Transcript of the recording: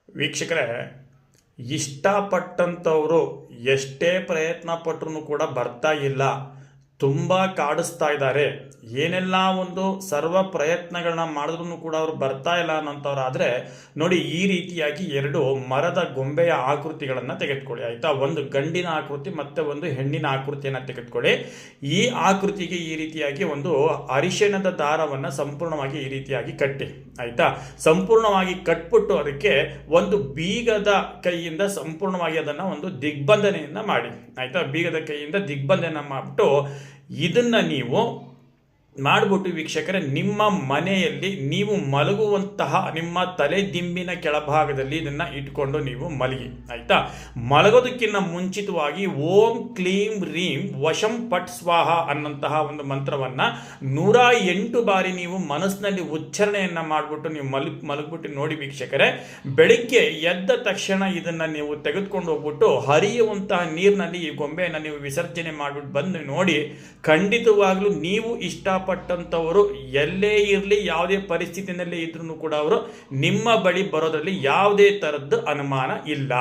ವೀಕ್ಷಕರೇ, ಇಷ್ಟಪಟ್ಟಂಥವರು ಎಷ್ಟೇ ಪ್ರಯತ್ನ ಪಟ್ಟರೂ ಕೂಡ ಬರ್ತಾ ಇಲ್ಲ, ತುಂಬ ಕಾಡಿಸ್ತಾ ಇದ್ದಾರೆ, ಏನೆಲ್ಲ ಒಂದು ಸರ್ವ ಪ್ರಯತ್ನಗಳನ್ನ ಮಾಡಿದ್ರೂ ಕೂಡ ಅವ್ರು ಬರ್ತಾ ಇಲ್ಲ ಅನ್ನೋಂಥವ್ರಾದರೆ ನೋಡಿ, ಈ ರೀತಿಯಾಗಿ ಎರಡು ಮರದ ಗೊಂಬೆಯ ಆಕೃತಿಗಳನ್ನು ತೆಗೆದುಕೊಳ್ಳಿ. ಆಯಿತಾ, ಒಂದು ಗಂಡಿನ ಆಕೃತಿ ಮತ್ತು ಒಂದು ಹೆಣ್ಣಿನ ಆಕೃತಿಯನ್ನು ತೆಗೆದುಕೊಳ್ಳಿ. ಈ ಆಕೃತಿಗೆ ಈ ರೀತಿಯಾಗಿ ಒಂದು ಅರಿಶಿಣದ ದಾರವನ್ನು ಸಂಪೂರ್ಣವಾಗಿ ಈ ರೀತಿಯಾಗಿ ಕಟ್ಟಿ. ಆಯಿತಾ, ಸಂಪೂರ್ಣವಾಗಿ ಕಟ್ಬಿಟ್ಟು ಅದಕ್ಕೆ ಒಂದು ಬೀಗದ ಕೈಯಿಂದ ಸಂಪೂರ್ಣವಾಗಿ ಅದನ್ನು ಒಂದು ದಿಗ್ಬಂಧನೆಯನ್ನು ಮಾಡಿ. ಆಯಿತಾ, ಬೀಗದ ಕೈಯಿಂದ ದಿಗ್ಬಂಧನ ಮಾಡಿಬಿಟ್ಟು ಇದನ್ನು ನೀವು ಮಾಡಿಬಿಟ್ಟು ವೀಕ್ಷಕರೇ, ನಿಮ್ಮ ಮನೆಯಲ್ಲಿ ನೀವು ಮಲಗುವಂತಹ ನಿಮ್ಮ ತಲೆ ದಿಂಬಿನ ಕೆಳಭಾಗದಲ್ಲಿ ಇದನ್ನು ಇಟ್ಕೊಂಡು ನೀವು ಮಲಗಿ. ಆಯಿತಾ, ಮಲಗೋದಕ್ಕಿಂತ ಮುಂಚಿತವಾಗಿ ಓಂ ಕ್ಲೀಂ ರೀಂ ವಶಂ ಪಟ್ ಸ್ವಾಹ ಅನ್ನಂತಹ ಒಂದು ಮಂತ್ರವನ್ನು 108 ಬಾರಿ ನೀವು ಮನಸ್ಸಿನಲ್ಲಿ ಉಚ್ಚಾರಣೆಯನ್ನು ಮಾಡಿಬಿಟ್ಟು ನೀವು ಮಲಗ್ಬಿಟ್ಟು ನೋಡಿ ವೀಕ್ಷಕರೇ, ಬೆಳಿಗ್ಗೆ ಎದ್ದ ತಕ್ಷಣ ಇದನ್ನು ನೀವು ತೆಗೆದುಕೊಂಡು ಹೋಗ್ಬಿಟ್ಟು ಹರಿಯುವಂತಹ ನೀರಿನಲ್ಲಿ ಈ ಗೊಂಬೆಯನ್ನು ನೀವು ವಿಸರ್ಜನೆ ಮಾಡಿಬಿಟ್ಟು ಬಂದು ನೋಡಿ, ಖಂಡಿತವಾಗ್ಲೂ ನೀವು ಇಷ್ಟಪಟ್ಟಂಥವರು ಎಲ್ಲೇ ಇರಲಿ, ಯಾವುದೇ ಪರಿಸ್ಥಿತಿಯಲ್ಲಿ ಇದ್ರೂ ಕೂಡ ಅವರು ನಿಮ್ಮ ಬಳಿ ಬರೋದ್ರಲ್ಲಿ ಯಾವುದೇ ಥರದ್ದು ಅನುಮಾನ ಇಲ್ಲ.